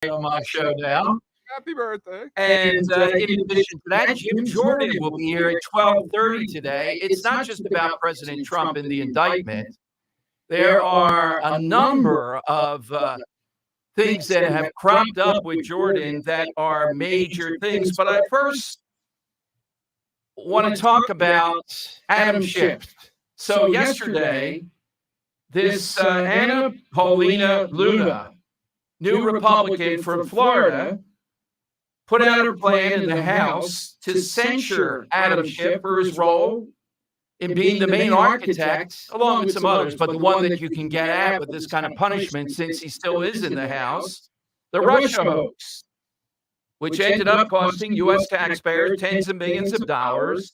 on my show now. Happy birthday. And in addition to that, Jim Jordan will be here at 12:30 today. It's not just about President Trump and the indictment. There are a number of things that have cropped up with Jordan that are major things. But I first want to talk about Adam Schiff. So yesterday, this Anna Paulina Luna, new Republican from Florida, put out a plan in the House to censure Adam Schiff for his role in being the main architect, along with some others, but the one that you can get at with this kind of punishment, since he still is in the House, the Russia hoax, which ended up costing U.S. taxpayers tens of millions of dollars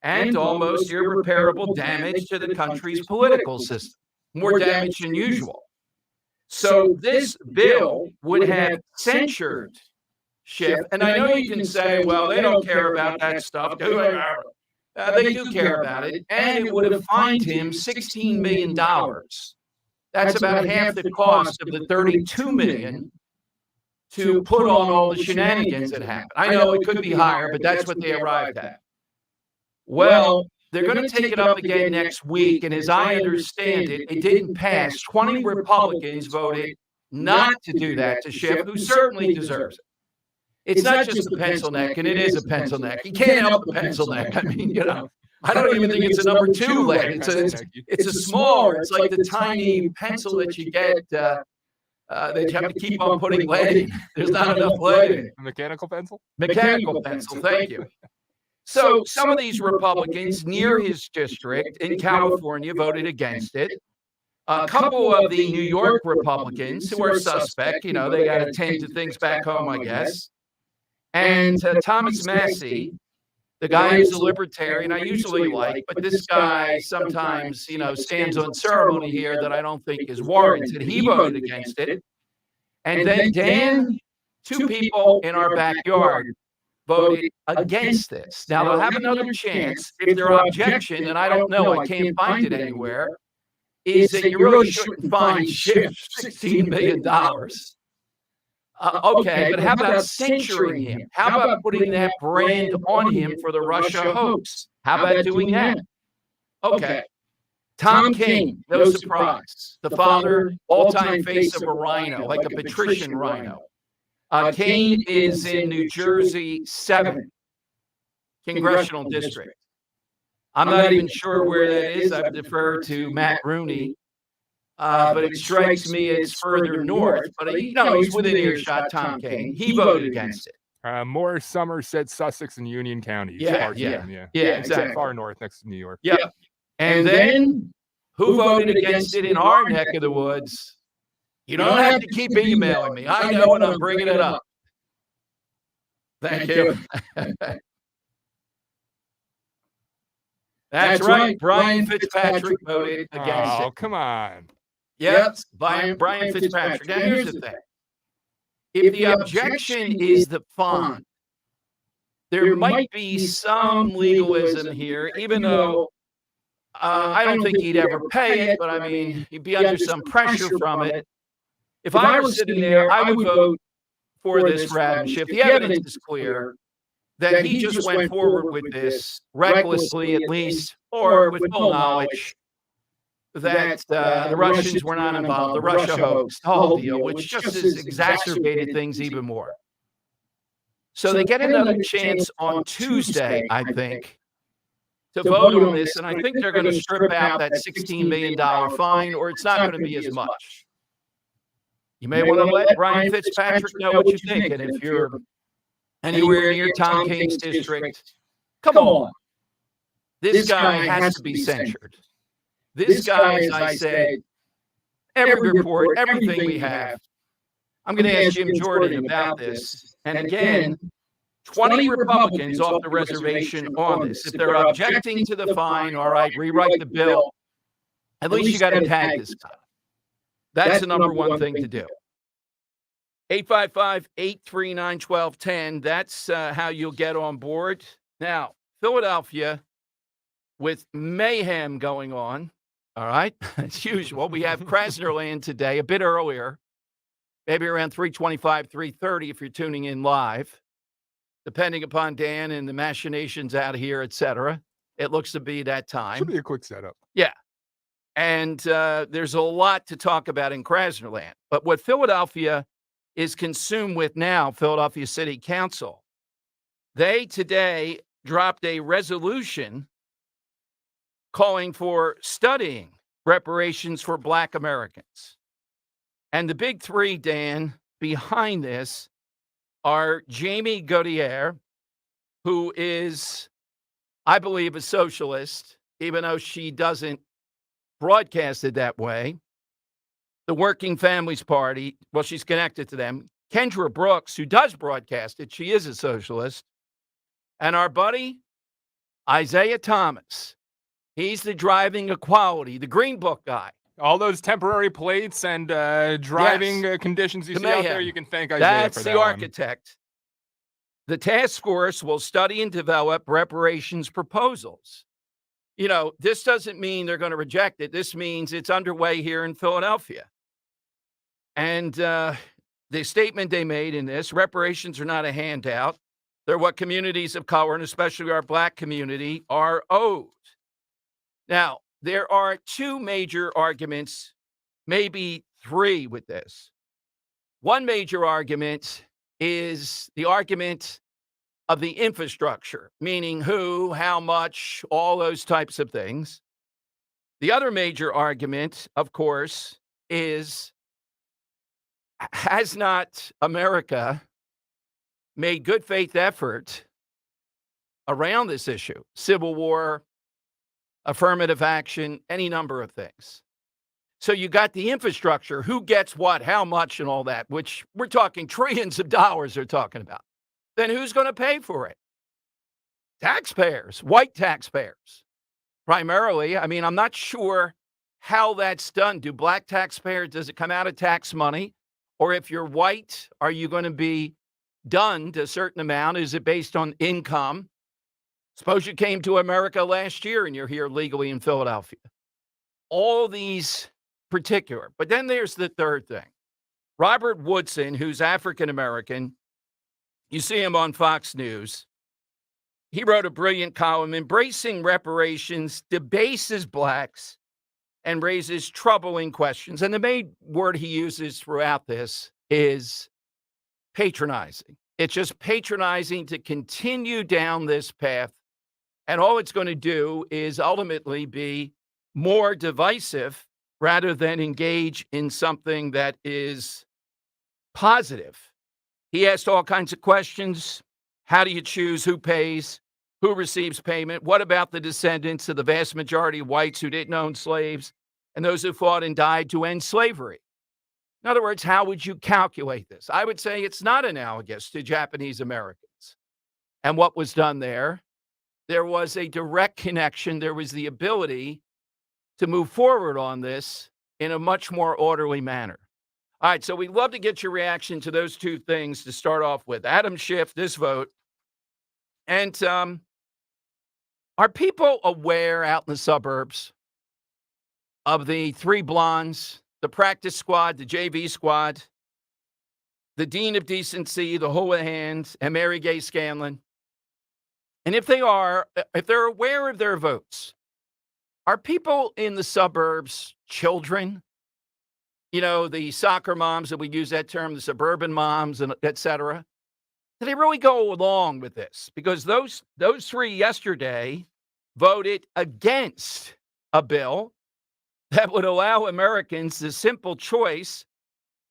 and almost irreparable damage to the country's political system, more damage than usual. So this bill would have censured Schiff, and I know you can say, well, they don't care about that stuff. They do care about it, and it would have fined him $16 million. That's about half the cost of the $32 million to put on all the shenanigans that happened. I know it could be higher, but that's what they arrived at. Well, they're going to take it up again next week, and as I understand it, it didn't pass. 20 Republicans voted not to do that to Schiff, who certainly deserves it. It's not just a pencil neck, and it is a pencil neck. You can't help the pencil neck. I mean, I don't even think it's a number 2 lead. It's a small, it's like the tiny pencil that you get that you have to keep on putting lead in. There's not enough lead in it. Mechanical pencil? Mechanical pencil, thank you. So some of these Republicans near his district in California voted against it. A couple of the New York Republicans who are suspect, they got to tend to things back home, I guess. And Thomas Massey, the guy who's a libertarian, I usually like, but this guy sometimes, stands on ceremony here that I don't think is warranted. He voted against it. And then Dan, 2 people in our backyard, voted against this. Now, they'll have another chance if their objection, and I don't know, I can't find it anywhere, is that you really shouldn't fine Schiff $16 million. Okay, but how about censoring him? How about putting that brand on him for the Russia hoax? How about doing that? Okay. Tom King, no surprise. The father, all-time face of a rhino, like a patrician rhino. Kane is in New Jersey 7th Congressional District. I'm not even sure where that is. I would defer to Matt Rooney. But it strikes me it's further north. But, he's within earshot, Tom Kane. He voted against it. More Somerset, Sussex, and Union counties. Yeah, exactly. Far north next to New York. Yeah. And then who voted against it in our neck of the woods? You don't have to keep emailing me. I know, and I'm bringing it up. Thank you. That's right. Brian Fitzpatrick voted against it. Oh, come on. Yep, Brian Fitzpatrick. Now, here's the thing. If the objection is the fine, there might be some legalism here, even though I don't think he'd ever pay it, but I mean, he'd be under some pressure from it. If I were sitting there, I would vote for this Adam Schiff. The evidence is clear that he just went forward with this recklessly, at least, or with full knowledge that the Russians were not involved, the Russia hoax, the whole deal, which just has exacerbated things even more. So they get another chance on Tuesday, I think, to vote on this, and I think they're going to strip out that $16 million fine, or it's not going to be as much. You may want to let Brian Fitzpatrick know what you think, and if you're anywhere near Tom Kane's district, come on. This guy has to be censured. This guy, as I said, every report, everything we have. I'm going to ask Jim Jordan about this. And again, 20 Republicans off the reservation on this. If they're objecting to the fine, all right, rewrite the bill. At least you got to tag this guy. That's the number one thing to do. 855-839-1210. That's how you'll get on board. Now, Philadelphia, with mayhem going on, all right, as usual, we have Krasnerland today, a bit earlier. maybe around 3:25, 3:30 if you're tuning in live, depending upon Dan and the machinations out here, etc. It looks to be that time. Should be a quick setup. Yeah. And there's a lot to talk about in Krasnerland. But what Philadelphia is consumed with now, Philadelphia City Council, they today dropped a resolution calling for studying reparations for Black Americans. And the big three, Dan, behind this are Jamie Gautier, who is, I believe, a socialist, even though she doesn't broadcast it that way. The Working Families Party, well, she's connected to them. Kendra Brooks, who does broadcast it, she is a socialist. And our buddy, Isaiah Thomas, he's the driving equality, the Green Book guy. All those temporary plates and driving conditions you see out there, you can thank Isaiah That's for that the one. architect. The task force will study and develop reparations proposals. You know, this doesn't mean they're going to reject it. This means it's underway here in Philadelphia. And the statement they made in this, reparations are not a handout. They're what communities of color, and especially our Black community, are owed. Now, there are two major arguments, maybe three with this. One major argument is the argument of the infrastructure, meaning who, how much, all those types of things. The other major argument, of course, is has not America made good faith effort around this issue? Civil war, affirmative action, any number of things. So you got the infrastructure, who gets what, how much, and all that, which we're talking trillions of dollars they're talking about. Then who's going to pay for it? Taxpayers, white taxpayers, primarily. I mean, I'm not sure how that's done. Do Black taxpayers, does it come out of tax money? Or if you're white, are you going to be done to a certain amount? Is it based on income? Suppose you came to America last year and you're here legally in Philadelphia. All these particular. But then there's the third thing. Robert Woodson, who's African-American, you see him on Fox News. He wrote a brilliant column, Embracing Reparations Debases Blacks and Raises Troubling Questions. And the main word he uses throughout this is patronizing. It's just patronizing to continue down this path. And all it's going to do is ultimately be more divisive rather than engage in something that is positive. He asked all kinds of questions. How do you choose who pays? Who receives payment? What about the descendants of the vast majority of whites who didn't own slaves and those who fought and died to end slavery? In other words, how would you calculate this? I would say it's not analogous to Japanese Americans. And what was done there? There was a direct connection. There was the ability to move forward on this in a much more orderly manner. All right, so we'd love to get your reaction to those two things to start off with. Adam Schiff, this vote. And are people aware out in the suburbs of the three blondes, the practice squad, the JV squad, the Dean of Decency, the Houlihan, and Mary Gay Scanlon? And if they are, if they're aware of their votes, are people in the suburbs children? You know, the soccer moms, that we use that term, the suburban moms, and et cetera. Do they really go along with this? Because those three yesterday voted against a bill that would allow Americans the simple choice,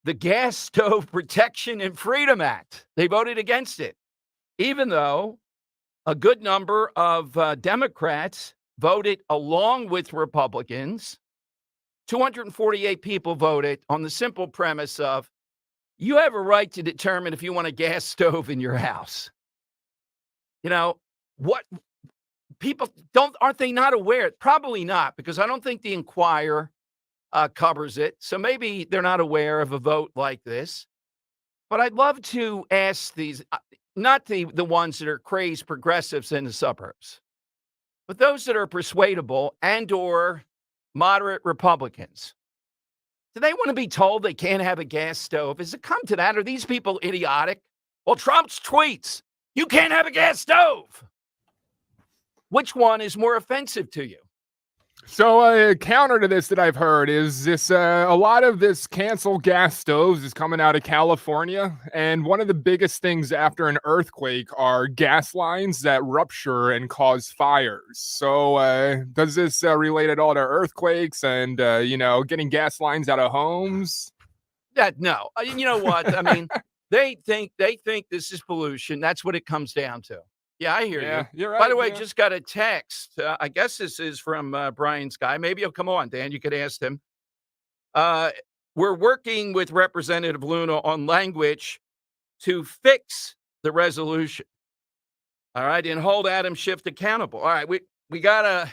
the Gas Stove Protection and Freedom Act. They voted against it, even though a good number of Democrats voted along with Republicans. 248 people voted on the simple premise of you have a right to determine if you want a gas stove in your house. You know, what people aren't they not aware? Probably not, because I don't think the Inquirer covers it. So maybe they're not aware of a vote like this. But I'd love to ask these, not the ones that are crazed progressives in the suburbs, but those that are persuadable and or moderate Republicans. Do they want to be told they can't have a gas stove? Has it come to that? Are these people idiotic? Well, Trump's tweets, you can't have a gas stove. Which one is more offensive to you? So a counter to this that I've heard is this: a lot of this cancel gas stoves is coming out of California, and one of the biggest things after an earthquake are gas lines that rupture and cause fires. So does this relate at all to earthquakes and getting gas lines out of homes? No. You know what? I mean, they think this is pollution. That's what it comes down to. Yeah, I hear you. You're right. By the way, just got a text. I guess this is from Brian's guy. Maybe he'll come on, Dan. You could ask him. We're working with Representative Luna on language to fix the resolution. All right, and hold Adam Schiff accountable. All right, we gotta,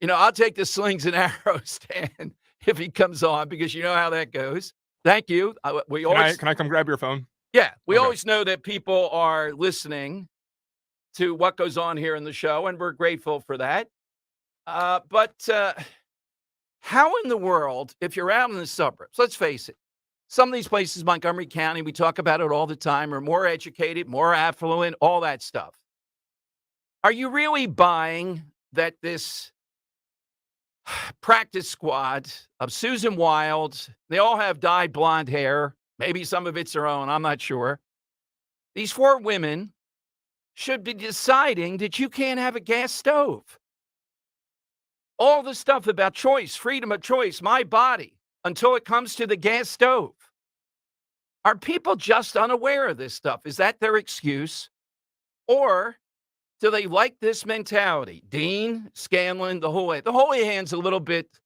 I'll take the slings and arrows, Dan, if he comes on, because you know how that goes. Thank you. Can I come grab your phone? Yeah, we always know that people are listening to what goes on here in the show, and we're grateful for that. But how in the world, if you're out in the suburbs, let's face it, some of these places, Montgomery County, we talk about it all the time, are more educated, more affluent, all that stuff. Are you really buying that this practice squad of Susan Wild, they all have dyed blonde hair, maybe some of it's their own, I'm not sure. These 4 women should be deciding that you can't have a gas stove. All the stuff about choice, freedom of choice, my body, until it comes to the gas stove. Are people just unaware of this stuff? Is that their excuse? Or do they like this mentality? Dean, Scanlon, the Holy Hand's a little bit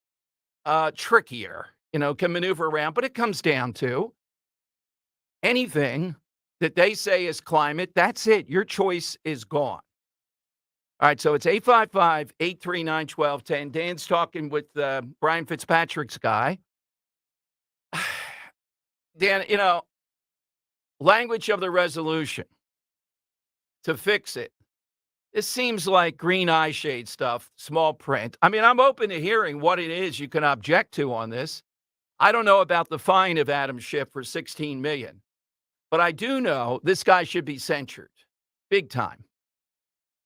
trickier, can maneuver around, but it comes down to anything that they say is climate, that's it. Your choice is gone. All right, so it's 855-839-1210. Dan's talking with Brian Fitzpatrick's guy. Dan, language of the resolution to fix it. This seems like green eye shade stuff, small print. I mean, I'm open to hearing what it is you can object to on this. I don't know about the fine of Adam Schiff for $16 million. But I do know this guy should be censured big time.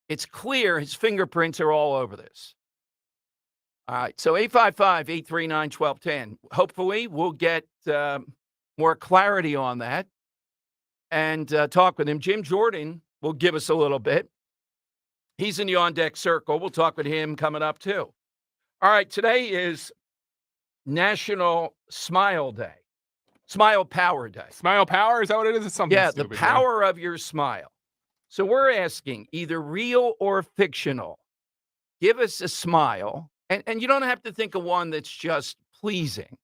It's clear his fingerprints are all over this. All right, so 855-839-1210. Hopefully, we'll get more clarity on that and talk with him. Jim Jordan will give us a little bit. He's in the on-deck circle. We'll talk with him coming up, too. All right, today is National Smile Day. Smile Power Day. Smile Power? Is that what it is? It's something stupid. The power of your smile. So we're asking, either real or fictional, give us a smile. And you don't have to think of one that's just pleasing.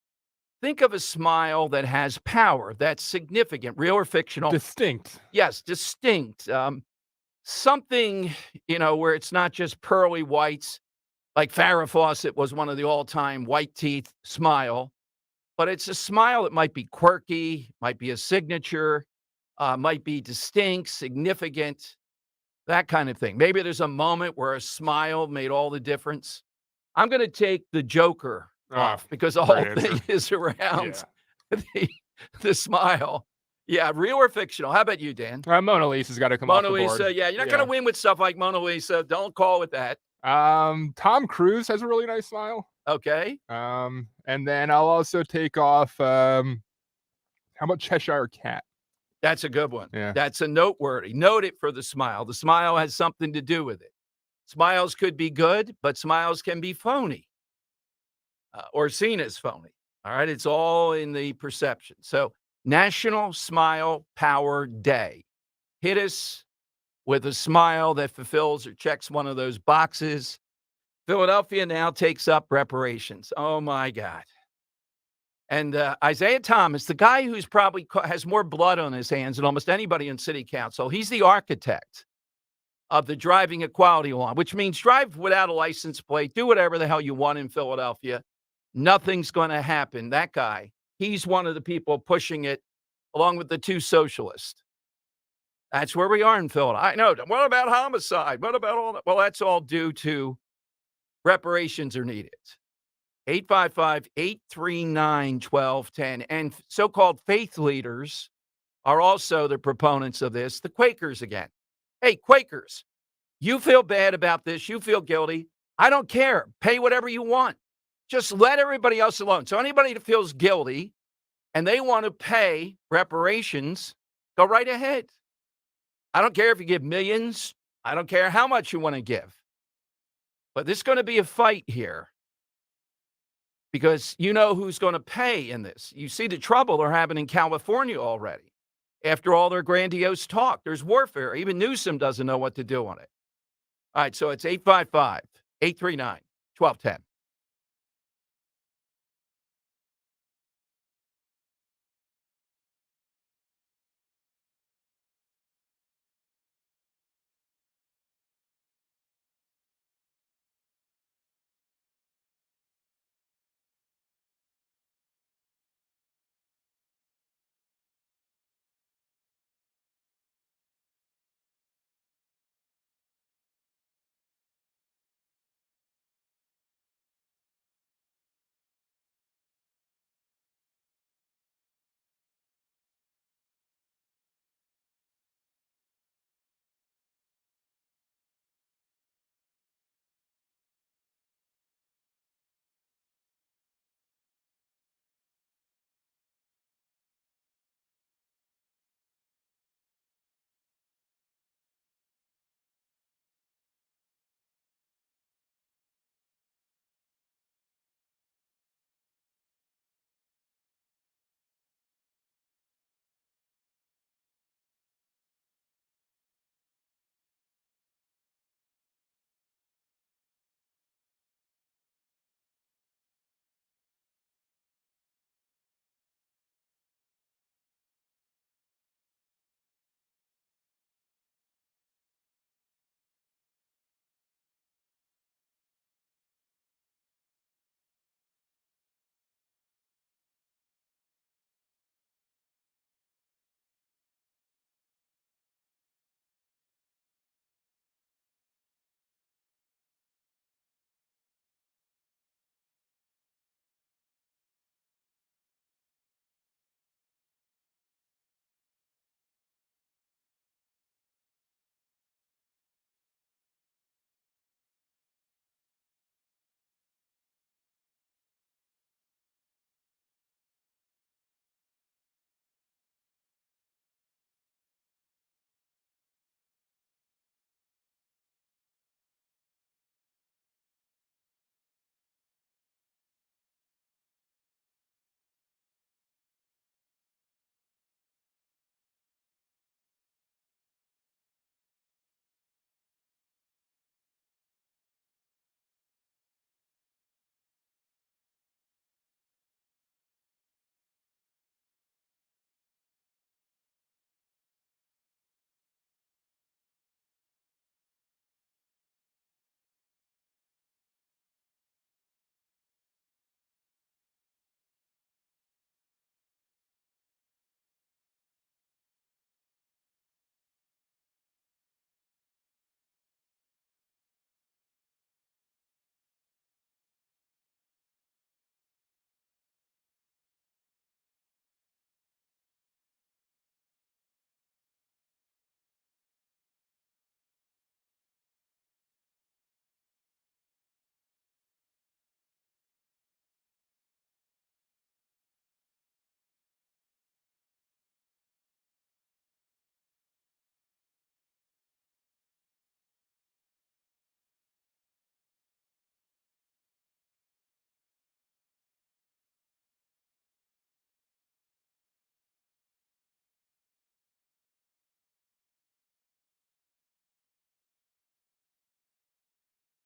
Think of a smile that has power, that's significant, real or fictional. Distinct. Yes, distinct. Something, where it's not just pearly whites, like Farrah Fawcett was one of the all-time white teeth smile. But it's a smile that might be quirky, might be a signature, might be distinct, significant, that kind of thing. Maybe there's a moment where a smile made all the difference. I'm going to take the Joker off because the whole thing is around the smile. Yeah, real or fictional? How about you, Dan? Mona Lisa's got to come off the board. Mona Lisa, yeah. You're not going to win with stuff like Mona Lisa. Don't call it that. Tom Cruise has a really nice smile. Okay. And then I'll also take off, how about Cheshire Cat? That's a good one. Yeah. That's a noteworthy. Note it for the smile. The smile has something to do with it. Smiles could be good, but smiles can be phony or seen as phony. All right. It's all in the perception. So National Smile Power Day. Hit us with a smile that fulfills or checks one of those boxes. Philadelphia now takes up reparations. Oh, my God. And Isaiah Thomas, the guy who's probably has more blood on his hands than almost anybody in city council, he's the architect of the driving equality law, which means drive without a license plate, do whatever the hell you want in Philadelphia. Nothing's going to happen. That guy, he's one of the people pushing it along with the two socialists. That's where we are in Philadelphia. I know. What about homicide? What about all that? Well, that's all due to reparations are needed. 855-839-1210. And so-called faith leaders are also the proponents of this. The Quakers again. Hey, Quakers, you feel bad about this. You feel guilty. I don't care. Pay whatever you want. Just let everybody else alone. So anybody that feels guilty and they want to pay reparations, go right ahead. I don't care if you give millions. I don't care how much you want to give. But there's going to be a fight here because you know who's going to pay in this. You see the trouble they're having in California already. After all their grandiose talk, there's warfare. Even Newsom doesn't know what to do on it. All right, so it's 855-839-1210.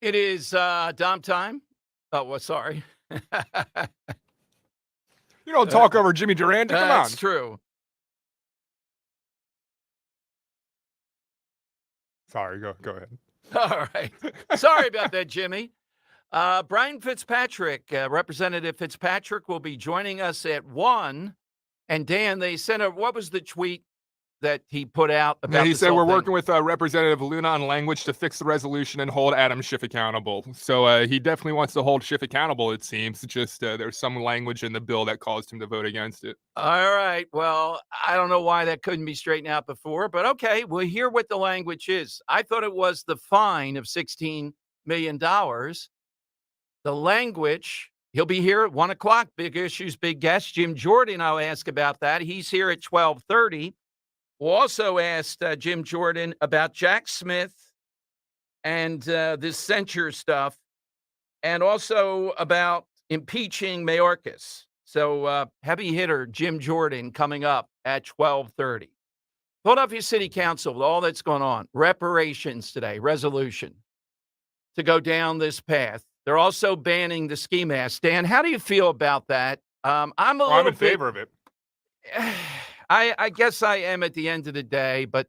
It is Dom time. Oh, well, sorry. You don't talk over Jimmy Durante. Come on. That's true. Sorry, go ahead. All right. Sorry about that, Jimmy. Brian Fitzpatrick, Representative Fitzpatrick, will be joining us at 1. And Dan, they sent what was the tweet that he put out And about he this said whole we're thing? working with Representative Luna on language to fix the resolution and hold Adam Schiff accountable. So he definitely wants to hold Schiff accountable. It seems just there's some language in the bill that caused him to vote against it. All right. Well, I don't know why that couldn't be straightened out before, but okay, we'll hear what the language is. I thought it was the fine of $16 million. The language, he'll be here at 1 o'clock. Big issues, big guest. Jim Jordan, I'll ask about that. He's here at 12:30. We'll also ask Jim Jordan about Jack Smith and this censure stuff, and also about impeaching Mayorkas. So heavy hitter Jim Jordan coming up at 12:30. Philadelphia City Council, with all that's going on, reparations today, resolution to go down this path. They're also banning the ski mask. Dan, how do you feel about that? I'm a I'm little in favor of it. I guess I am at the end of the day, but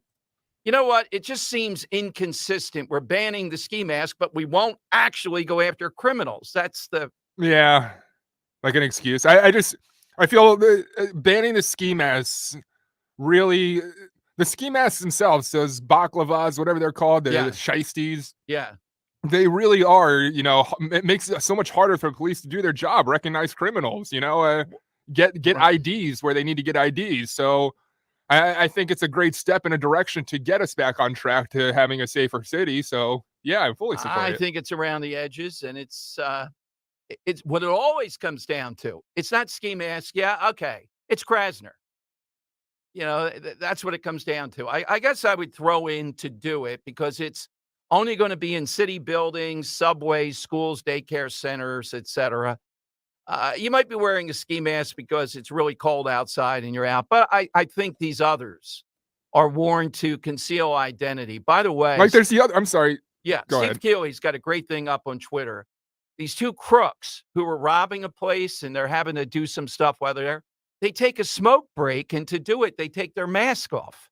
you know what? It just seems inconsistent. We're banning the ski mask, but we won't actually go after criminals. That's the Yeah, like an excuse. I feel banning the ski masks really. The ski masks themselves, those baklavas, whatever they're called, the yeah, shiesties, yeah. they really are, it makes it so much harder for police to do their job, recognize criminals, get Right. IDs where they need to get IDs. So I think it's a great step in a direction to get us back on track to having a safer city. So yeah, I fully support I it. think it's around the edges, and it's what it always comes down to. It's not ski mask. Yeah, okay. It's Krasner. That's what it comes down to. I guess I would throw in to do it because it's only going to be in city buildings, subways, schools, daycare centers, etc. You might be wearing a ski mask because it's really cold outside and you're out, but I think these others are worn to conceal identity. By the way, Like there's the other, I'm sorry, yeah, go Steve ahead. Keely's got a great thing up on Twitter. These two crooks who were robbing a place and they're having to do some stuff while they're there. They take a smoke break, and to do it, they take their mask off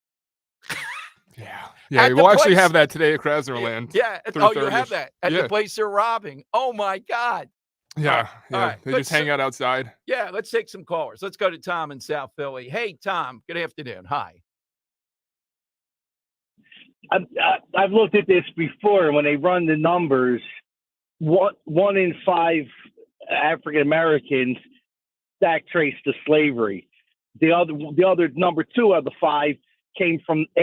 Yeah. Yeah. at the We'll actually place. have that today at Krasnerland. Yeah. Oh, you have 3:30ish. that at the Yeah. place they're robbing. Oh my God. All right. Yeah. All Yeah. right. They just hang out outside. Yeah, let's take some callers. Let's go to Tom in South Philly. Hey, Tom. Good afternoon. Hi. I've looked at this before. When they run the numbers, one in five African Americans back traced to slavery. The other number two of the five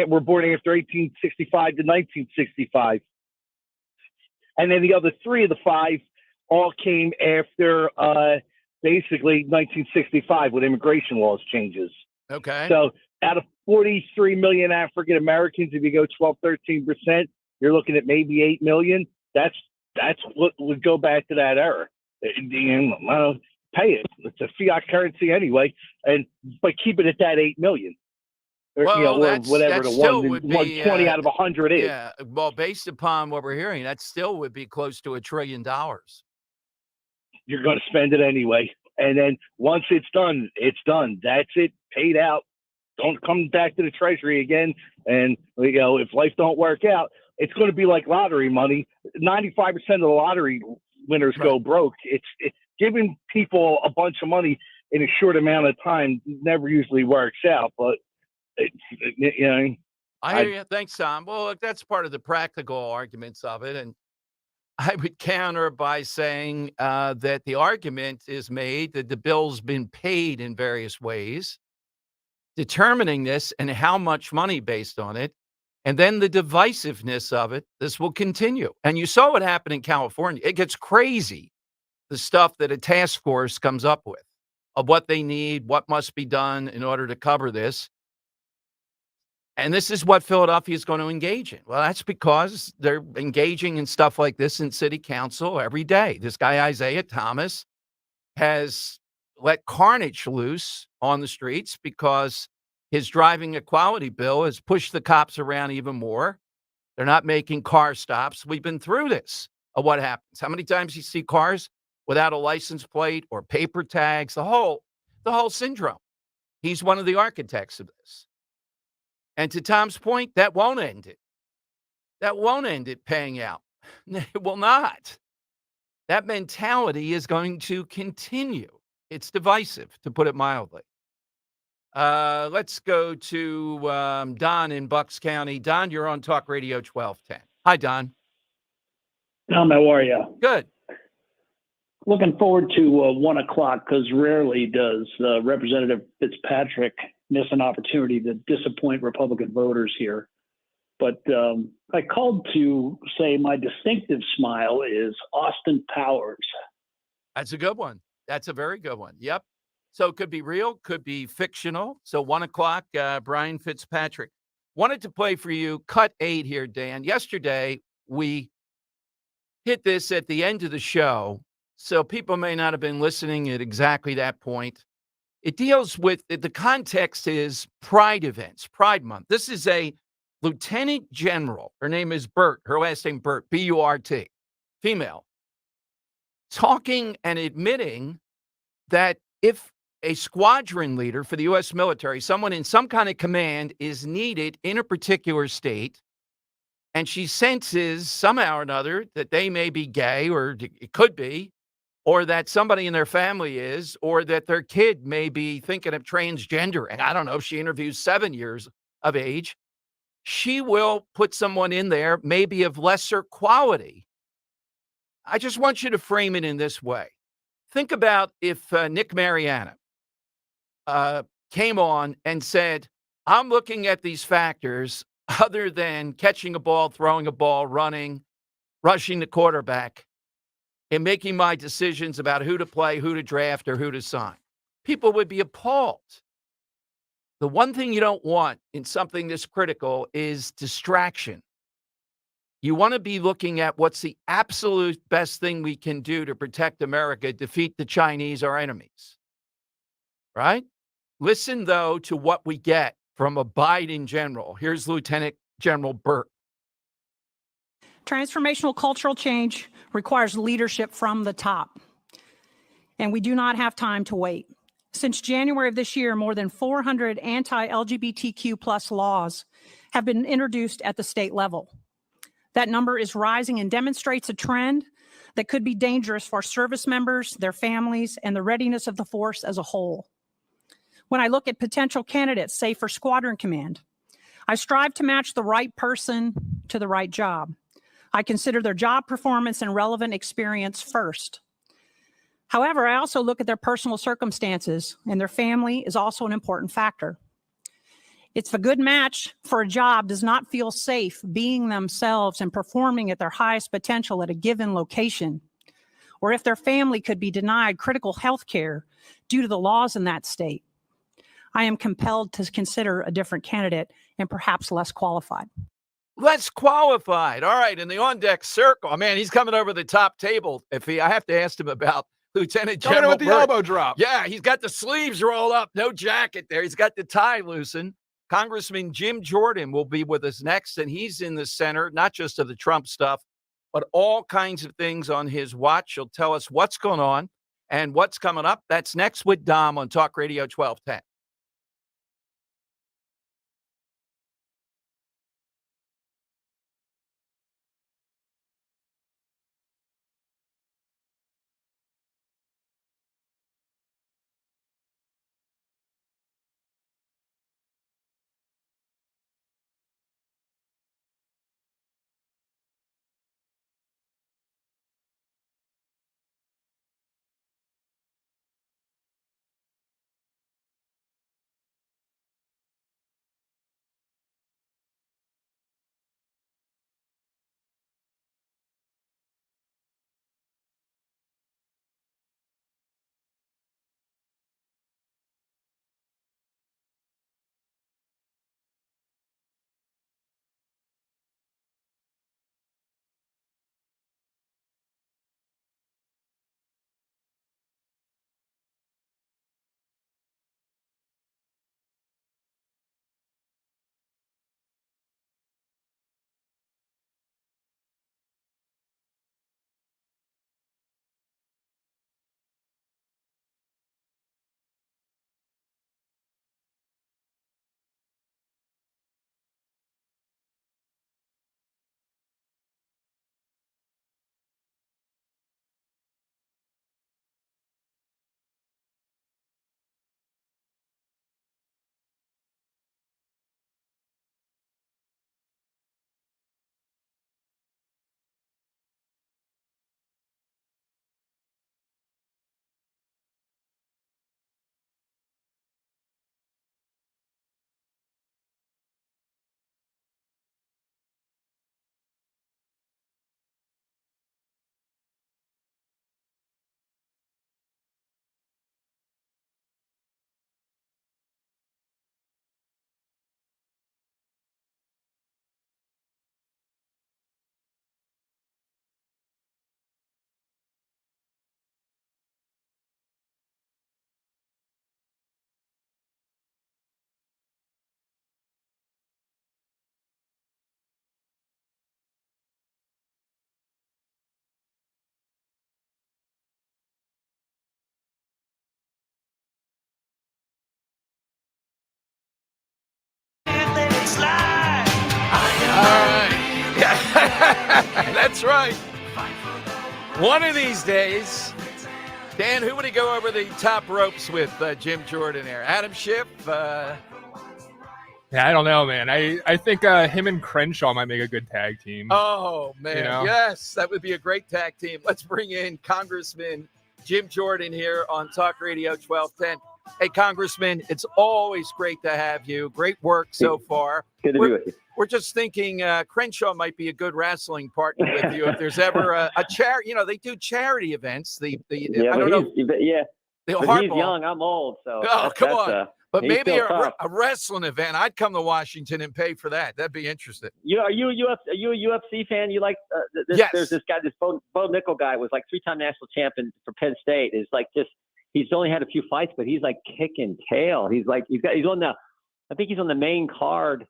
were born after 1865 to 1965, and then the other three of the five all came after basically 1965 with immigration laws changes. Okay. So out of 43 million African Americans, if you go 12-13%, you're looking at maybe 8 million. That's what would go back to that era. Pay it. It's a fiat currency anyway, but keep it at that 8 million. Or, Well, or whatever the still would be 120 out of 100 is. yeah. Well, based upon what we're hearing, that still would be close to $1 trillion. You're going to spend it anyway. And then once it's done, it's done. That's it. Paid out. Don't come back to the treasury again. And if life don't work out, it's going to be like lottery money. 95% of the lottery winners go broke. It's giving people a bunch of money in a short amount of time never usually works out. But I hear you. Thanks, Tom. Well, look, that's part of the practical arguments of it, and I would counter by saying that the argument is made that the bill's been paid in various ways, determining this and how much money based on it, and then the divisiveness of it. This will continue. And you saw what happened in California. It gets crazy, the stuff that a task force comes up with of what they need, what must be done in order to cover this. And this is what Philadelphia is going to engage in. Well, that's because they're engaging in stuff like this in city council every day. This guy, Isaiah Thomas, has let carnage loose on the streets because his driving equality bill has pushed the cops around even more. They're not making car stops. We've been through this of what happens. How many times you see cars without a license plate or paper tags, the whole syndrome. He's one of the architects of this. And to Tom's point, that won't end it. That won't end it paying out. It will not. That mentality is going to continue. It's divisive, to put it mildly. Let's go to Don in Bucks County. Don, you're on Talk Radio 1210. Hi, Don. Tom, how are you? Good. Looking forward to 1 o'clock because rarely does Representative Fitzpatrick miss an opportunity to disappoint Republican voters here. But I called to say my distinctive smile is Austin Powers. That's a good one. That's a very good one. Yep. So it could be real, could be fictional. So 1 o'clock, Brian Fitzpatrick. Wanted to play for you cut 8 here, Dan. Yesterday, we hit this at the end of the show, so people may not have been listening at exactly that point. It deals with the context is Pride events, Pride Month. This is a lieutenant general. Her name is Burt. Her last name Burt, B-U-R-T, female, talking and admitting that if a squadron leader for the U.S. military, someone in some kind of command, is needed in a particular state, and she senses somehow or another that they may be gay, or it could be, or that somebody in their family is, or that their kid may be thinking of transgender, and I don't know, if she interviews 7 years of age, she will put someone in there maybe of lesser quality. I just want you to frame it in this way. Think about if Nick Mariana came on and said, I'm looking at these factors other than catching a ball, throwing a ball, running, rushing the quarterback, and making my decisions about who to play, who to draft, or who to sign. People would be appalled. The one thing you don't want in something this critical is distraction. You want to be looking at what's the absolute best thing we can do to protect America, defeat the Chinese, our enemies. Right? Listen, though, to what we get from a Biden general. Here's Lieutenant General Burt. Transformational cultural change requires leadership from the top, and we do not have time to wait. Since January of this year, more than 400 anti-LGBTQ plus laws have been introduced at the state level. That number is rising and demonstrates a trend that could be dangerous for service members, their families, and the readiness of the force as a whole. When I look at potential candidates, say for squadron command, I strive to match the right person to the right job. I consider their job performance and relevant experience first. However, I also look at their personal circumstances, and their family is also an important factor. It's a good match for a job does not feel safe being themselves and performing at their highest potential at a given location, or if their family could be denied critical health care due to the laws in that state. I am compelled to consider a different candidate and perhaps less qualified. Less qualified. All right, in the on-deck circle. Man, he's coming over the top table. I have to ask him about Lieutenant General Coming with the Burt. elbow drop. Yeah, he's got the sleeves rolled up, no jacket there. He's got the tie loosened. Congressman Jim Jordan will be with us next, and he's in the center, not just of the Trump stuff, but all kinds of things on his watch. He'll tell us what's going on and what's coming up. That's next with Dom on Talk Radio 1210. That's right. One of these days, Dan, who would he go over the top ropes with, Jim Jordan there? Adam Schiff? Yeah, I don't know, man. I think him and Crenshaw might make a good tag team. Oh, man. You know? Yes, that would be a great tag team. Let's bring in Congressman Jim Jordan here on Talk Radio 1210. Hey, Congressman, it's always great to have you. Great work so far. Good to be with you. We're just thinking Crenshaw might be a good wrestling partner with you if there's ever a charity. You know, they do charity events. I don't know. But he's young. I'm old. So come on. But maybe a wrestling event. I'd come to Washington and pay for that. That'd be interesting. Are you a UFC fan? You like Yes. There's this guy, this Bo Nickel guy was like 3-time national champion for Penn State. Is like just he's only had a few fights, but he's like kicking tail. He's I think he's on the main card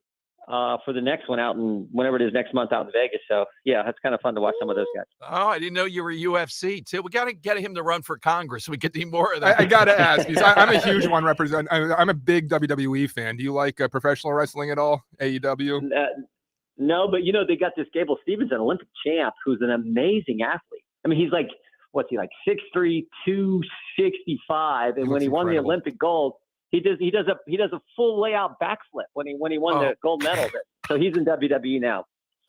for the next one out in whenever it is next month out in Vegas. So yeah, that's kind of fun to watch some of those guys. Oh, I didn't know you were UFC too. We got to get him to run for Congress. We get more of that. I got to ask, because I'm a huge one I'm a big WWE fan. Do you like professional wrestling at all? AEW? No, but they got this Gable Stevens, an Olympic champ, who's an amazing athlete. I mean, he's like, what's he like, 6'3", 265, and when he won the Olympic gold, he does a full layout backflip when he won the gold medal. So he's in WWE now.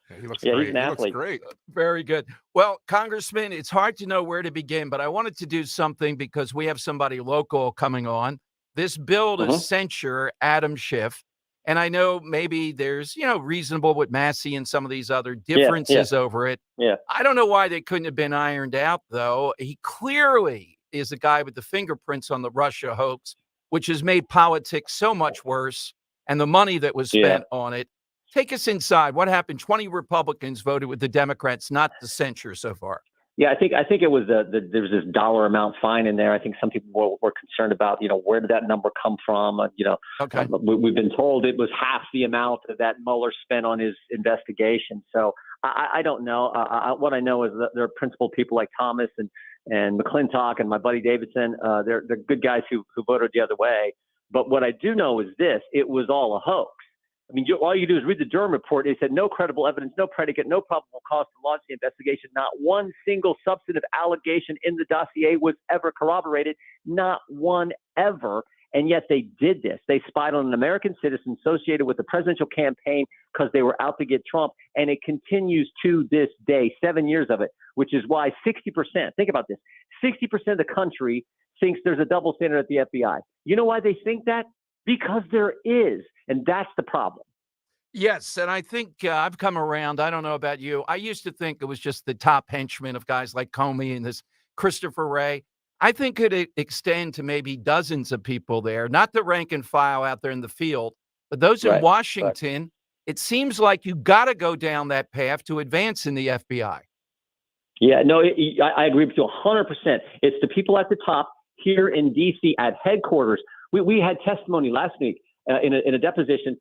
Yeah, he looks great. He's an athlete. Looks great. Very good. Well, Congressman, it's hard to know where to begin, but I wanted to do something because we have somebody local coming on. This bill to censure Adam Schiff. And I know maybe there's, reasonable with Massey and some of these other differences over it. Yeah. I don't know why they couldn't have been ironed out, though. He clearly is a guy with the fingerprints on the Russia hoax, which has made politics so much worse, and the money that was spent on it. Take us inside. What happened? 20 Republicans voted with the Democrats not to censure so far. Yeah, I think it was there was this dollar amount fine in there. I think some people were concerned about, where did that number come from? Okay. We've been told it was half the amount that Mueller spent on his investigation. So I don't know. What I know is that there are principled people like Thomas and McClintock and my buddy Davidson. They're good guys who voted the other way. But what I do know is this: it was all a hoax. I mean, all you do is read the Durham report. It said no credible evidence, no predicate, no probable cause to launch the investigation. Not one single substantive allegation in the dossier was ever corroborated. Not one ever. And yet they did this. They spied on an American citizen associated with the presidential campaign because they were out to get Trump. And it continues to this day, 7 years of it, which is why 60%, think about this, 60% of the country thinks there's a double standard at the FBI. You know why they think that? Because there is. And that's the problem. Yes, and I think I've come around. I don't know about you. I used to think it was just the top henchmen of guys like Comey and this Christopher Wray. I think it extend to maybe dozens of people there, not the rank and file out there in the field, but those in Washington. Right. It seems like you got to go down that path to advance in the FBI. Yeah, no, I agree with you 100%. It's the people at the top here in D.C. at headquarters. We had testimony last week in a deposition.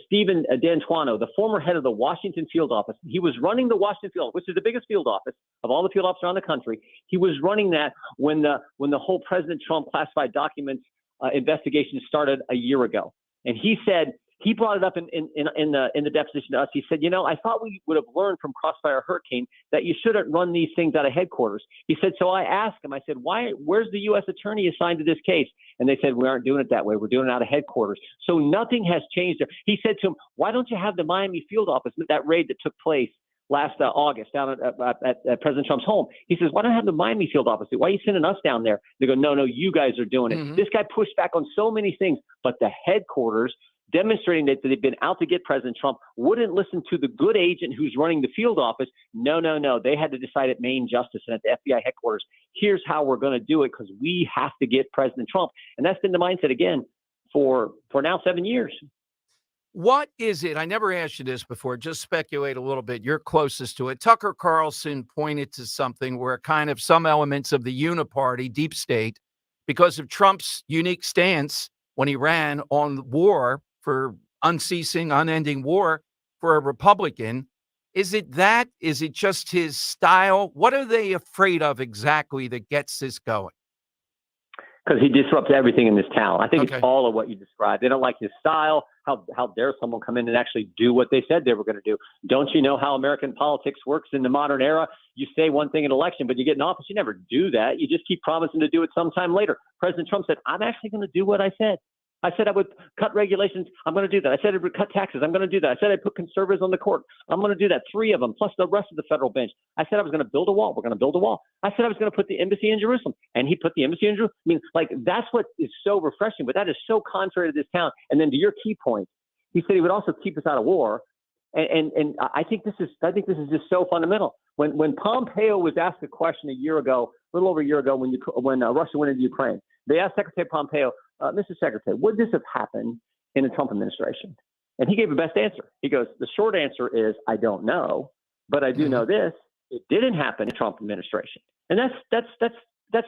Stephen D'Antuono, the former head of the Washington field office, he was running the Washington field, which is the biggest field office of all the field offices around the country. He was running that when the whole President Trump classified documents investigation started a year ago. And he said, he brought it up in the deposition to us. He said, I thought we would have learned from Crossfire Hurricane that you shouldn't run these things out of headquarters. He said, so I asked him, I said, where's the U.S. attorney assigned to this case? And they said, we aren't doing it that way. We're doing it out of headquarters. So nothing has changed there. He said to him, why don't you have the Miami field office, that raid that took place last August down at President Trump's home? He says, why don't you have the Miami field office? Why are you sending us down there? They go, no, you guys are doing it. Mm-hmm. This guy pushed back on so many things, but the headquarters, demonstrating that they've been out to get President Trump, wouldn't listen to the good agent who's running the field office. No. They had to decide at Main Justice and at the FBI headquarters, here's how we're going to do it because we have to get President Trump. And that's been the mindset, again, for now 7 years. What is it? I never asked you this before. Just speculate a little bit. You're closest to it. Tucker Carlson pointed to something where kind of some elements of the uniparty, deep state, because of Trump's unique stance when he ran on war, for unending war for a Republican. Is it that? Is it just his style? What are they afraid of exactly that gets this going? because he disrupts everything in this town. I think Okay. it's all of what you described. They don't like his style. How dare someone come in and actually do what they said they were going to do? Don't you know how American politics works in the modern era? You say one thing in election, but you get in office, you never do that. You just keep promising to do it sometime later. President Trump said, I'm actually going to do what I said. I said I would cut regulations. I'm going to do that. I said I would cut taxes. I'm going to do that. I said I'd put conservatives on the court. I'm going to do that. 3 of them, plus the rest of the federal bench. I said I was going to build a wall. We're going to build a wall. I said I was going to put the embassy in Jerusalem. And he put the embassy in Jerusalem. I mean, like, that's what is so refreshing, but that is so contrary to this town. And then to your key point, he said he would also keep us out of war. And I think this is just so fundamental. When Pompeo was asked a question a little over a year ago, when Russia went into Ukraine, they asked Secretary Pompeo, Mr. Secretary, would this have happened in the Trump administration? And he gave the best answer. He goes, the short answer is, I don't know, but I do know this: it didn't happen in the Trump administration. And that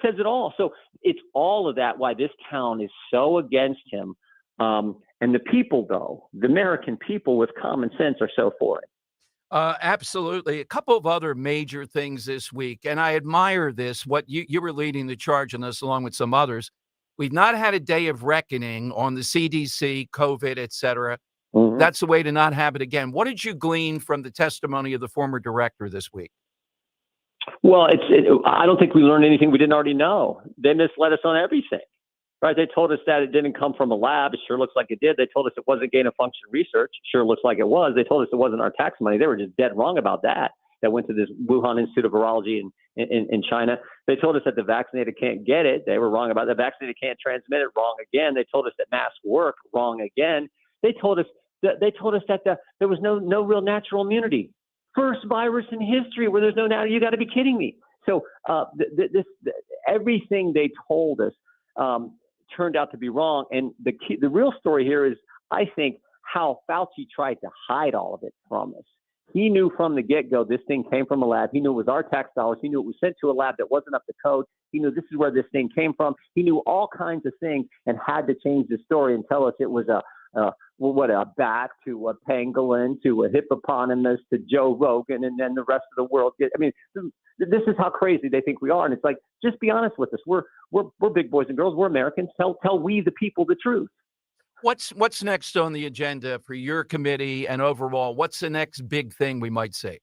says it all. So it's all of that why this town is so against him. And the people, though, the American people with common sense, are so for it. Absolutely. A couple of other major things this week, and I admire this, what you were leading the charge on this along with some others. We've not had a day of reckoning on the CDC, COVID, et cetera. Mm-hmm. That's the way to not have it again. What did you glean from the testimony of the former director this week? Well, I don't think we learned anything we didn't already know. They misled us on everything. Right? They told us that it didn't come from a lab. It sure looks like it did. They told us it wasn't gain of function research. Sure looks like it was. They told us it wasn't our tax money. They were just dead wrong about that. That went to this Wuhan Institute of Virology in China. They told us that the vaccinated can't get it. They were wrong about the vaccinated can't transmit it. Wrong again. They told us that masks work. Wrong again. They told us that there was no real natural immunity. First virus in history where there's no natural. You got to be kidding me. So everything they told us turned out to be wrong. And the real story here is, I think, how Fauci tried to hide all of it from us. He knew from the get-go this thing came from a lab. He knew it was our tax dollars. He knew it was sent to a lab that wasn't up to code. He knew this is where this thing came from. He knew all kinds of things and had to change the story and tell us it was a bat to a pangolin to a hippopotamus to Joe Rogan and then the rest of the world. I mean, this is how crazy they think we are. And it's like, just be honest with us. We're big boys and girls. We're Americans. Tell we the people the truth. What's next on the agenda for your committee and overall? What's the next big thing we might see?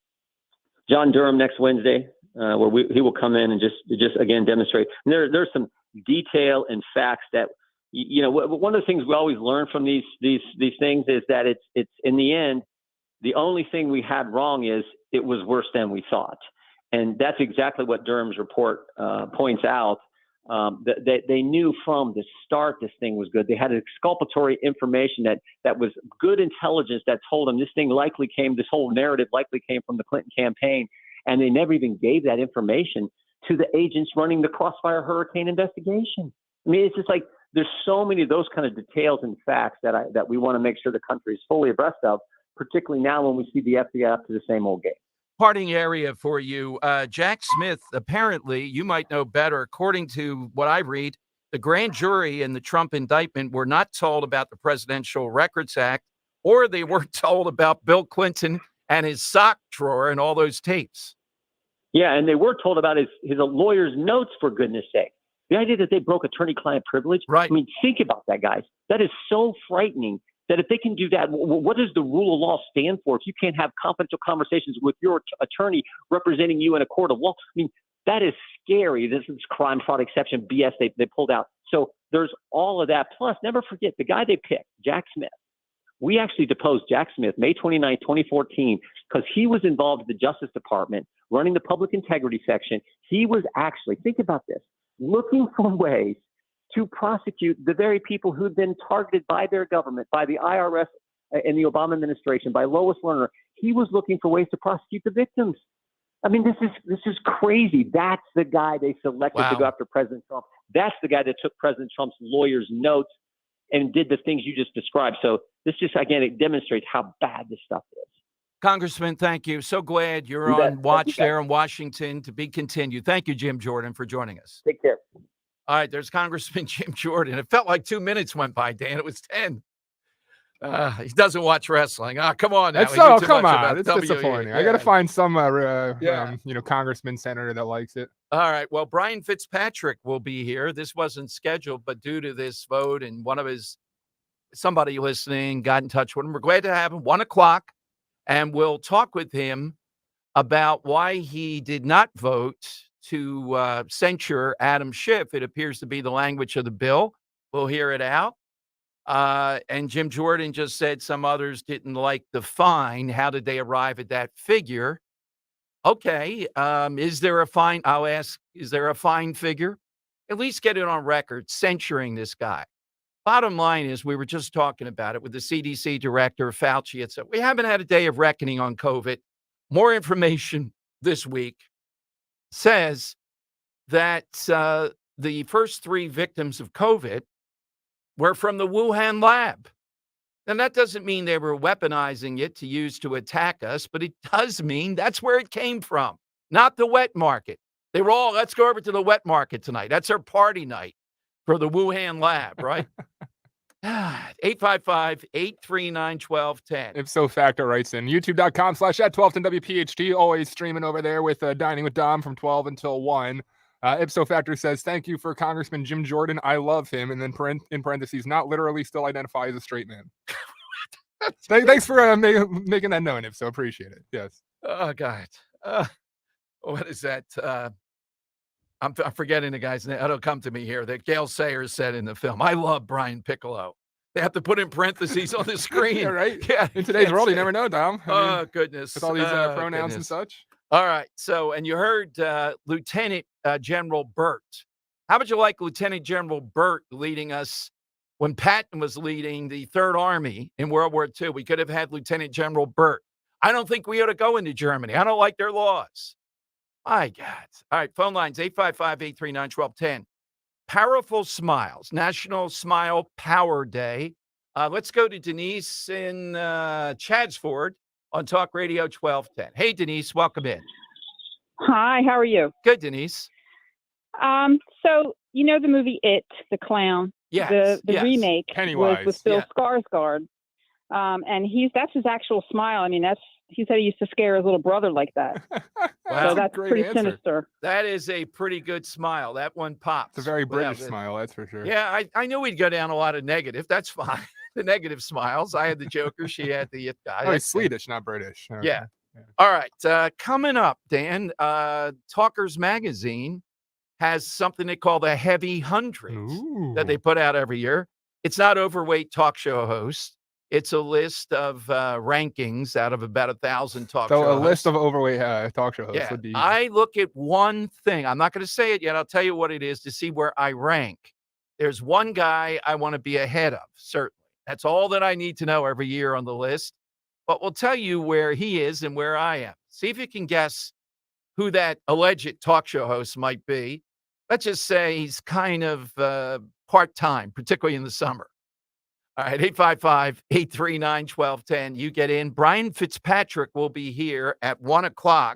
John Durham next Wednesday, where he will come in and just again demonstrate. And there's some detail and facts that, you know, one of the things we always learn from these things is that it's in the end, the only thing we had wrong is it was worse than we thought. And that's exactly what Durham's report points out. That they knew from the start this thing was good. They had exculpatory information that was good intelligence that told them this whole narrative likely came from the Clinton campaign. And they never even gave that information to the agents running the Crossfire Hurricane investigation. I mean, it's just like, there's so many of those kind of details and facts that we want to make sure the country is fully abreast of, particularly now when we see the FBI up to the same old game. Parting area for you, Jack Smith, apparently, you might know better, according to what I read, the grand jury in the Trump indictment were not told about the Presidential Records Act, or they weren't told about Bill Clinton and his sock drawer and all those tapes. Yeah, and they were told about his lawyer's notes, for goodness sake. The idea that they broke attorney-client privilege. Right. I mean, think about that, guys. That is so frightening that if they can do that, what does the rule of law stand for if you can't have confidential conversations with your attorney representing you in a court of law? I mean, that is scary. This is crime fraud exception BS they pulled out. So there's all of that. Plus, never forget the guy they picked, Jack Smith. We actually deposed Jack Smith May 29, 2014, because he was involved in the Justice Department running the public integrity section. He was actually, think about this, looking for ways to prosecute the very people who'd been targeted by their government, by the IRS and the Obama administration, by Lois Lerner. He was looking for ways to prosecute the victims. I mean, this is crazy. That's the guy they selected to go after President Trump. That's the guy that took President Trump's lawyer's notes and did the things you just described. So this just, again, it demonstrates how bad this stuff is. Congressman, thank you. So glad you're on watch there in Washington. To be continued. Thank you, Jim Jordan, for joining us. Take care. All right, there's Congressman Jim Jordan. It felt like 2 minutes went by, Dan. It was 10. He doesn't watch wrestling. Come on now. That's We do so. too Come much on, about it's WWE. disappointing. I Yeah. got to find some, Yeah. congressman, senator that likes it. All right. Well, Brian Fitzpatrick will be here. This wasn't scheduled, but due to this vote and somebody listening got in touch with him. We're glad to have him. 1:00, and we'll talk with him about why he did not vote to censure Adam Schiff. It appears to be the language of the bill. We'll hear it out. And Jim Jordan just said some others didn't like the fine. How did they arrive at that figure? Okay. Is there a fine? I'll ask, is there a fine figure? At least get it on record censuring this guy. Bottom line is, we were just talking about it with the CDC director, Fauci. It's we haven't had a day of reckoning on COVID. More information this week says that the first 3 victims of COVID were from the Wuhan lab. And that doesn't mean they were weaponizing it to use to attack us, but it does mean that's where it came from, not the wet market. They were all, let's go over to the wet market tonight. That's our party night for the Wuhan lab, right? 855-839-1210. Ipso Facto writes in youtube.com/@1210WPHT. Always streaming over there with Dining with Dom from 12 until 1. Ipso Factor says, thank you for Congressman Jim Jordan. I love him. And then in parentheses, not literally still identify as a straight man. Thanks for making that known, Ipso. Appreciate it. Yes. Oh, God. What is that? I'm forgetting the guy's name. It'll come to me here. That Gail Sayers said in the film. I love Brian Piccolo. They have to put in parentheses on the screen. Yeah, right? Yeah. In today's world, you never know, Dom. Goodness. With all these pronouns and such. All right. So, and you heard Lieutenant General Burt. How would you like Lieutenant General Burt leading us when Patton was leading the Third Army in World War II? We could have had Lieutenant General Burt. I don't think we ought to go into Germany. I don't like their laws. My God. All right. Phone lines, 855-839-1210. Powerful Smiles, National Smile Power Day. Let's go to Denise in Chadsford on Talk Radio 1210. Hey, Denise, welcome in. Hi, how are you? Good, Denise. So you know the movie It, the clown? Yes. The remake Pennywise. with Bill Skarsgård. And that's his actual smile. I mean, he said he used to scare his little brother like that. Wow. So that's pretty sinister. That is a pretty good smile. That one pops. It's a very British smile, that's for sure. Yeah, I knew we'd go down a lot of negative. That's fine. The negative smiles. I had the Joker. She had the It guy. Oh, he's Swedish, not British. Okay. Yeah. All right. Coming up, Dan, Talkers Magazine has something they call the Heavy Hundreds that they put out every year. It's not overweight talk show hosts. It's a list of rankings out of about 1,000 talk show hosts. So a list of overweight talk show hosts would be... I look at one thing. I'm not going to say it yet. I'll tell you what it is to see where I rank. There's one guy I want to be ahead of, certainly. That's all that I need to know every year on the list. But we'll tell you where he is and where I am. See if you can guess who that alleged talk show host might be. Let's just say he's kind of part-time, particularly in the summer. All right, 855-839-1210. You get in. Brian Fitzpatrick will be here at 1:00,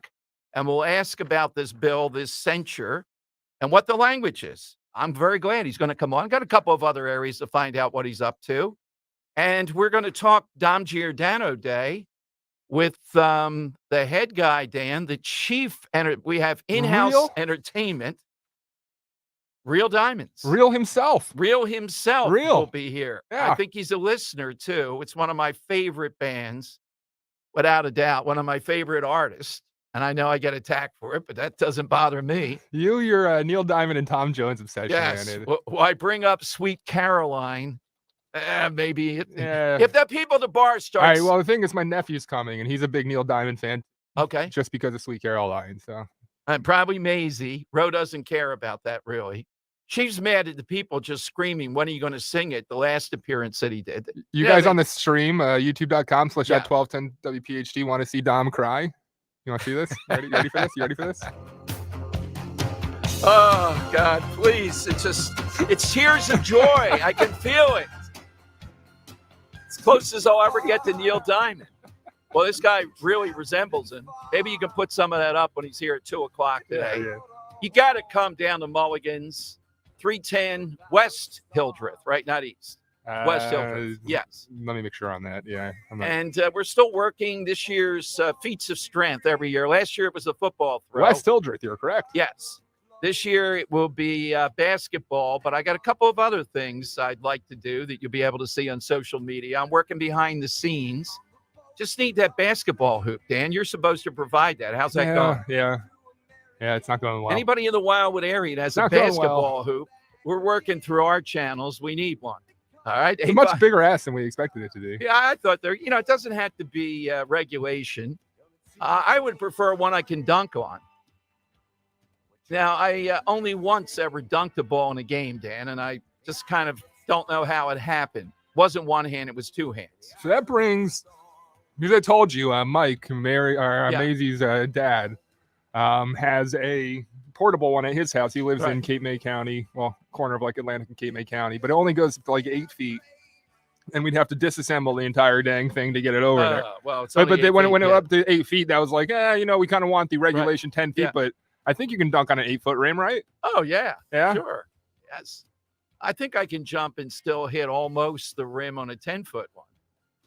and we'll ask about this bill, this censure, and what the language is. I'm very glad he's going to come on. Got a couple of other areas to find out what he's up to. And we're going to talk Dom Giordano Day with the head guy, Dan, the chief, and we have in-house entertainment. Real Diamonds. Real himself. Real himself will be here. Yeah. I think he's a listener, too. It's one of my favorite bands, without a doubt, one of my favorite artists. And I know I get attacked for it, but that doesn't bother me. Your Neil Diamond and Tom Jones obsession. Yes. Man. Well, I bring up Sweet Caroline. Maybe. If the people at the bar starts. All right, well, the thing is, my nephew's coming, and he's a big Neil Diamond fan. Okay. Just because of Sweet Caroline, so. And probably Maisie. Ro doesn't care about that, really. She's mad at the people just screaming, when are you going to sing it? The last appearance that he did. You guys on the stream, youtube.com/@1210WPHT, want to see Dom cry? You want to see this? You ready for this? You ready for this? Oh, God, please. It's tears of joy. I can feel it. It's close as I'll ever get to Neil Diamond. Well, this guy really resembles him. Maybe you can put some of that up when he's here at 2:00 today. Yeah. You got to come down to Mulligan's, 310 West Hildreth, right? Not East. West Hildreth, yes. Let me make sure on that. Yeah. And we're still working this year's feats of strength every year. Last year it was a football throw. West Hildreth, you're correct. Yes. This year it will be basketball, but I got a couple of other things I'd like to do that you'll be able to see on social media. I'm working behind the scenes. Just need that basketball hoop, Dan. You're supposed to provide that. How's that going? Yeah. Yeah, it's not going well. Anybody in the Wildwood area that has a Not going well. basketball hoop, we're working through our channels. We need one. All right. It's a much bigger ass than we expected it to be. Yeah, I thought it doesn't have to be regulation. I would prefer one I can dunk on. Now, I only once ever dunked a ball in a game, Dan, and I just kind of don't know how it happened. Wasn't one hand, it was two hands. So that brings, because I told you, Mike, Maisie's dad, has a portable one at his house. He lives in Cape May County, well, corner of like Atlantic and Cape May County, but it only goes to like 8 feet. And we'd have to disassemble the entire dang thing to get it over there. Well, it's but then when it went up to 8 feet, that was like, we kind of want the regulation 10 feet, but I think you can dunk on an 8-foot rim, right? Oh, yeah. Yeah? Sure. Yes. I think I can jump and still hit almost the rim on a 10-foot one.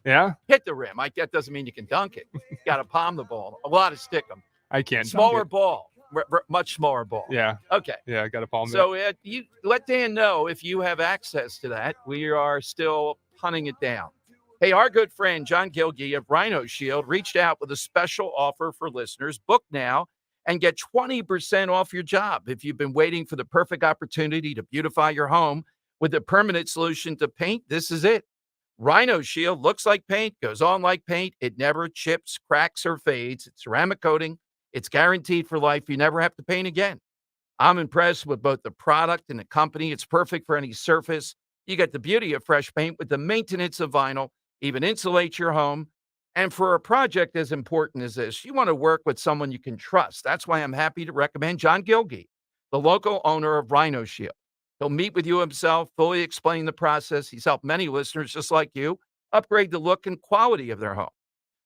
Yeah? Hit the rim. That doesn't mean you can dunk it. You got to palm the ball. A lot of stick them. I can't. Smaller ball. Much smaller ball. Yeah. Okay. Yeah, I got to palm it. So you let Dan know if you have access to that. We are still hunting it down. Hey, our good friend John Gilgee of Rhino Shield reached out with a special offer for listeners. Book now and get 20% off your job. If you've been waiting for the perfect opportunity to beautify your home with a permanent solution to paint, this is it. Rhino Shield looks like paint, goes on like paint. It never chips, cracks, or fades. It's ceramic coating. It's guaranteed for life. You never have to paint again. I'm impressed with both the product and the company. It's perfect for any surface. You get the beauty of fresh paint with the maintenance of vinyl, even insulate your home. And for a project as important as this, you want to work with someone you can trust. That's why I'm happy to recommend John Gilgee, the local owner of Rhino Shield. He'll meet with you himself, fully explain the process. He's helped many listeners just like you upgrade the look and quality of their home.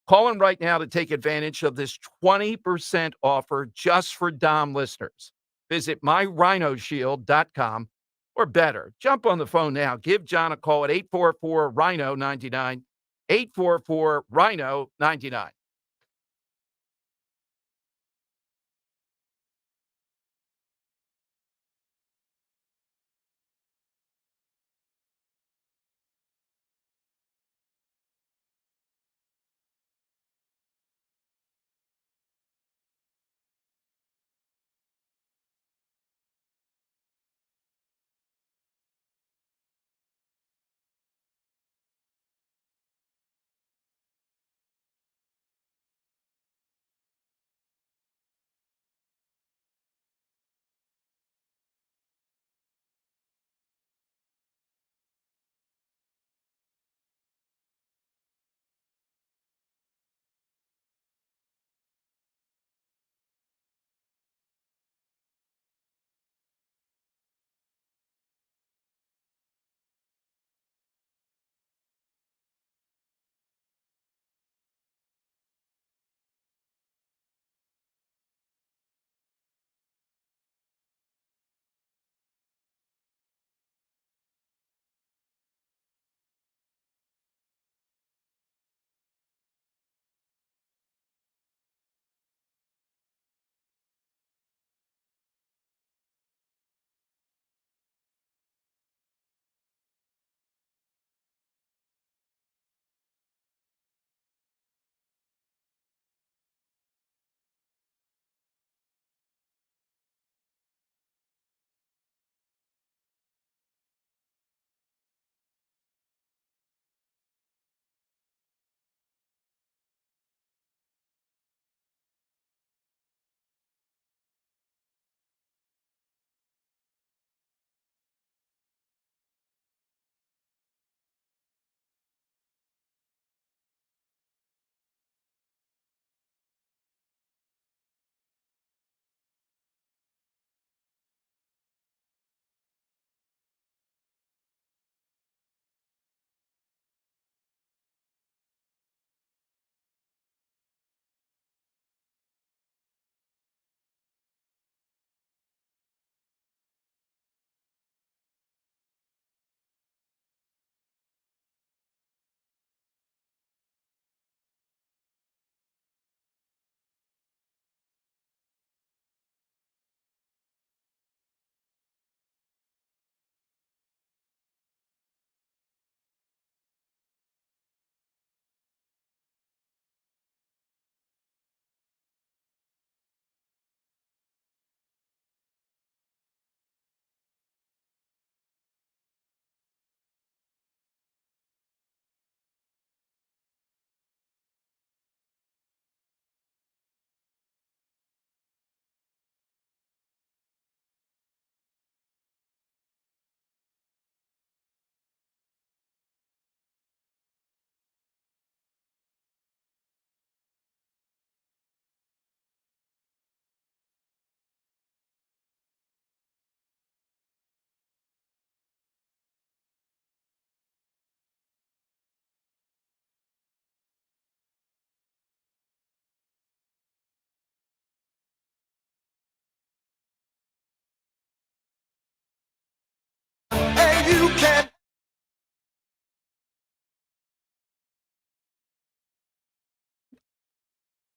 Call him right now to take advantage of this 20% offer just for Dom listeners. Visit myrhinoshield.com, or better, jump on the phone now. Give John a call at 844-RHINO-99, 844-RHINO-99.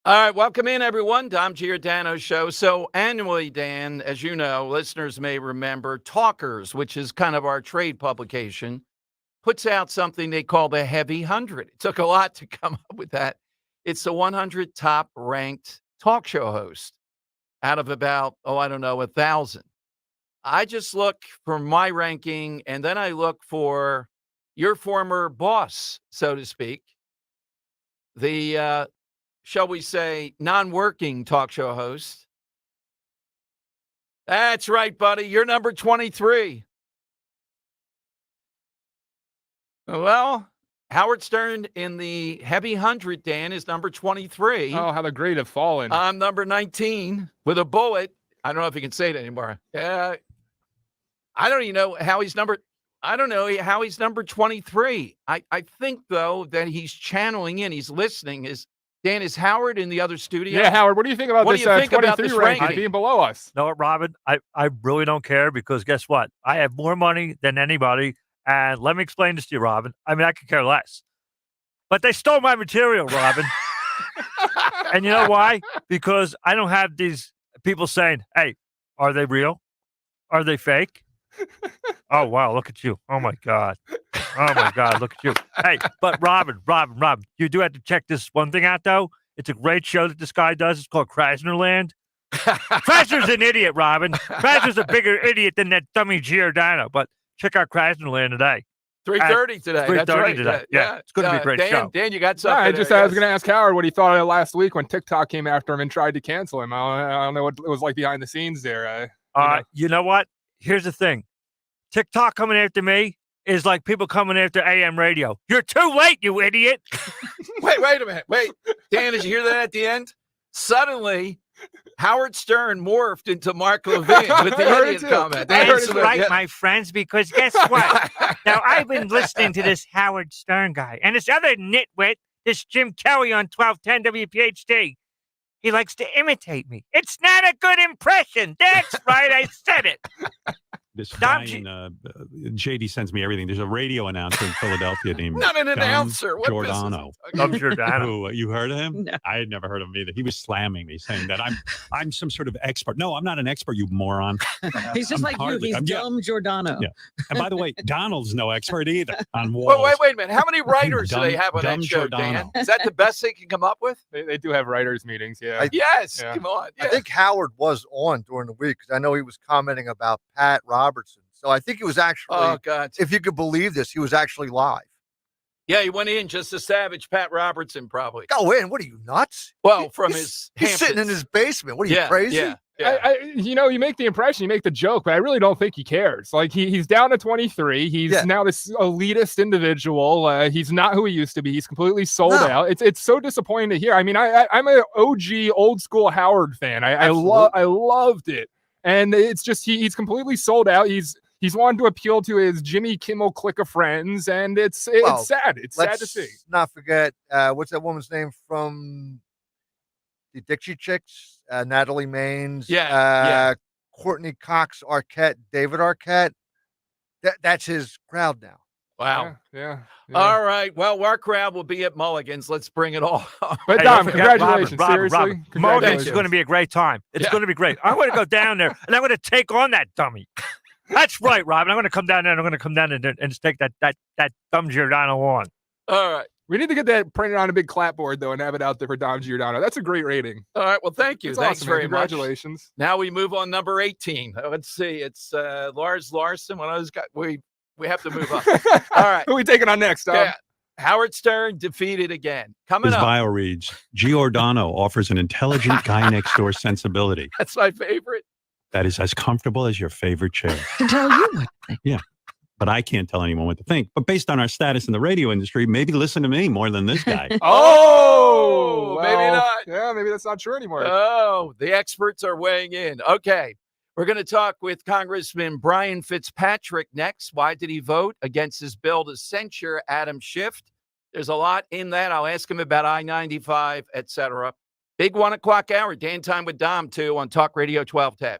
All right, welcome in, everyone. Dom Giordano Show. So annually, Dan, as you know, listeners may remember, Talkers, which is kind of our trade publication, puts out something they call the Heavy 100. It took a lot to come up with that. It's the 100 top-ranked talk show hosts out of about, 1,000. I just look for my ranking, and then I look for your former boss, so to speak, the shall we say, non-working talk show host. That's right, buddy. You're number 23. Well, Howard Stern in the Heavy 100, Dan, is number 23. Oh, how the great have fallen. I'm number 19 with a bullet. I don't know if you can say it anymore. I don't even know how he's number. I don't know how he's number 23. I think, though, that he's channeling in. He's listening. Dan, is Howard in the other studio? Yeah, Howard, what do you think about What this do you think about 23 this ranking ranking? being below us? No, Robin, I really don't care because guess what? I have more money than anybody. And let me explain this to you, Robin. I mean, I could care less. But they stole my material, Robin. And you know why? Because I don't have these people saying, hey, are they real? Are they fake? Oh, wow, look at you. Oh, my God. Oh, my God, look at you. Hey, but Robin, you do have to check this one thing out, though. It's a great show that this guy does. It's called Krasnerland. Krasner's an idiot, Robin. Krasner's a bigger idiot than that dummy Giordano. But check out Krasnerland today. 3:30 today. 3:30 That's right. today. Yeah, it's going to be a great Dan, show. Dan, you got No, something? I was going to ask Howard what he thought of it last week when TikTok came after him and tried to cancel him. I don't know what it was like behind the scenes there. You know what? Here's the thing. TikTok coming after me is like people coming after AM radio. You're too late, you idiot. Wait a minute. Wait. Dan, did you hear that at the end? Suddenly, Howard Stern morphed into Mark Levin with the idiot comment. That's right, my friends, because guess what? Now, I've been listening to this Howard Stern guy and this other nitwit, this Jim Kelly on 1210 WPHD. He likes to imitate me. It's not a good impression. That's right. I said it. This guy JD sends me everything. There's a radio announcer in Philadelphia named Not an announcer. What Giordano. Giordano. You heard of him? No. I had never heard of him either. He was slamming me, saying that I'm some sort of expert. No, I'm not an expert, you moron. He's just like you. He's dumb Giordano. Yeah. And by the way, Donald's no expert either on walls. Wait a minute. How many writers do they have on that show, Giordano. Dan? Is that the best they can come up with? They do have writers' meetings, yeah. Yes. Yeah. Come on. I think Howard was on during the week because I know he was commenting about Pat Robertson. So I think he was actually, Oh, God. if you could believe this, he was actually live. Yeah, he went in just to savage Pat Robertson, probably. Go in. What are you, nuts? Well, from his He's sitting in Hamptons. his basement. What are you, crazy? Yeah. You make the impression, you make the joke, but I really don't think he cares. Like he's down to 23. He's now this elitist individual. He's not who he used to be. He's completely sold out. It's so disappointing to hear. I mean, I'm an OG old school Howard fan. I loved it, and it's just he's completely sold out. He's wanted to appeal to his Jimmy Kimmel clique of friends, and it's sad. It's sad to see. Let's not forget what's that woman's name from the Dixie Chicks? Natalie Maines. Courtney Cox Arquette, David Arquette. That's his crowd now. Wow. Yeah. All right. Well, our crowd will be at Mulligan's. Let's bring it all. But Hey, Dom, don't forget, congratulations. Robin, Seriously. Mulligan's is going to be a great time. It's going to be great. I'm going to go down there and I'm going to take on that dummy. That's right, Robin. I'm going to come down there and I'm going to come down and just take that dumb Giordano on. All right. We need to get that printed on a big clapboard, though, and have it out there for Dom Giordano. That's a great rating. All right. Well, thank you. That's Thanks awesome, very man. much. Congratulations. Now we move on number 18. Let's see. It's Lars Larson. One of those guys. We have to move on. All right. Who are we taking on next, Dom? Yeah. Howard Stern defeated again. Coming His up. bio reads, Giordano offers an intelligent guy next door sensibility That's my favorite. that is as comfortable as your favorite chair. To tell you what. Yeah. But I can't tell anyone what to think. But based on our status in the radio industry, maybe listen to me more than this guy. Oh, maybe not. Yeah, maybe that's not true anymore. Oh, the experts are weighing in. Okay. We're going to talk with Congressman Brian Fitzpatrick next. Why did he vote against his bill to censure Adam Schiff? There's a lot in that. I'll ask him about I-95, et cetera. Big 1 o'clock hour. Dan Time with Dom, too, on Talk Radio 1210.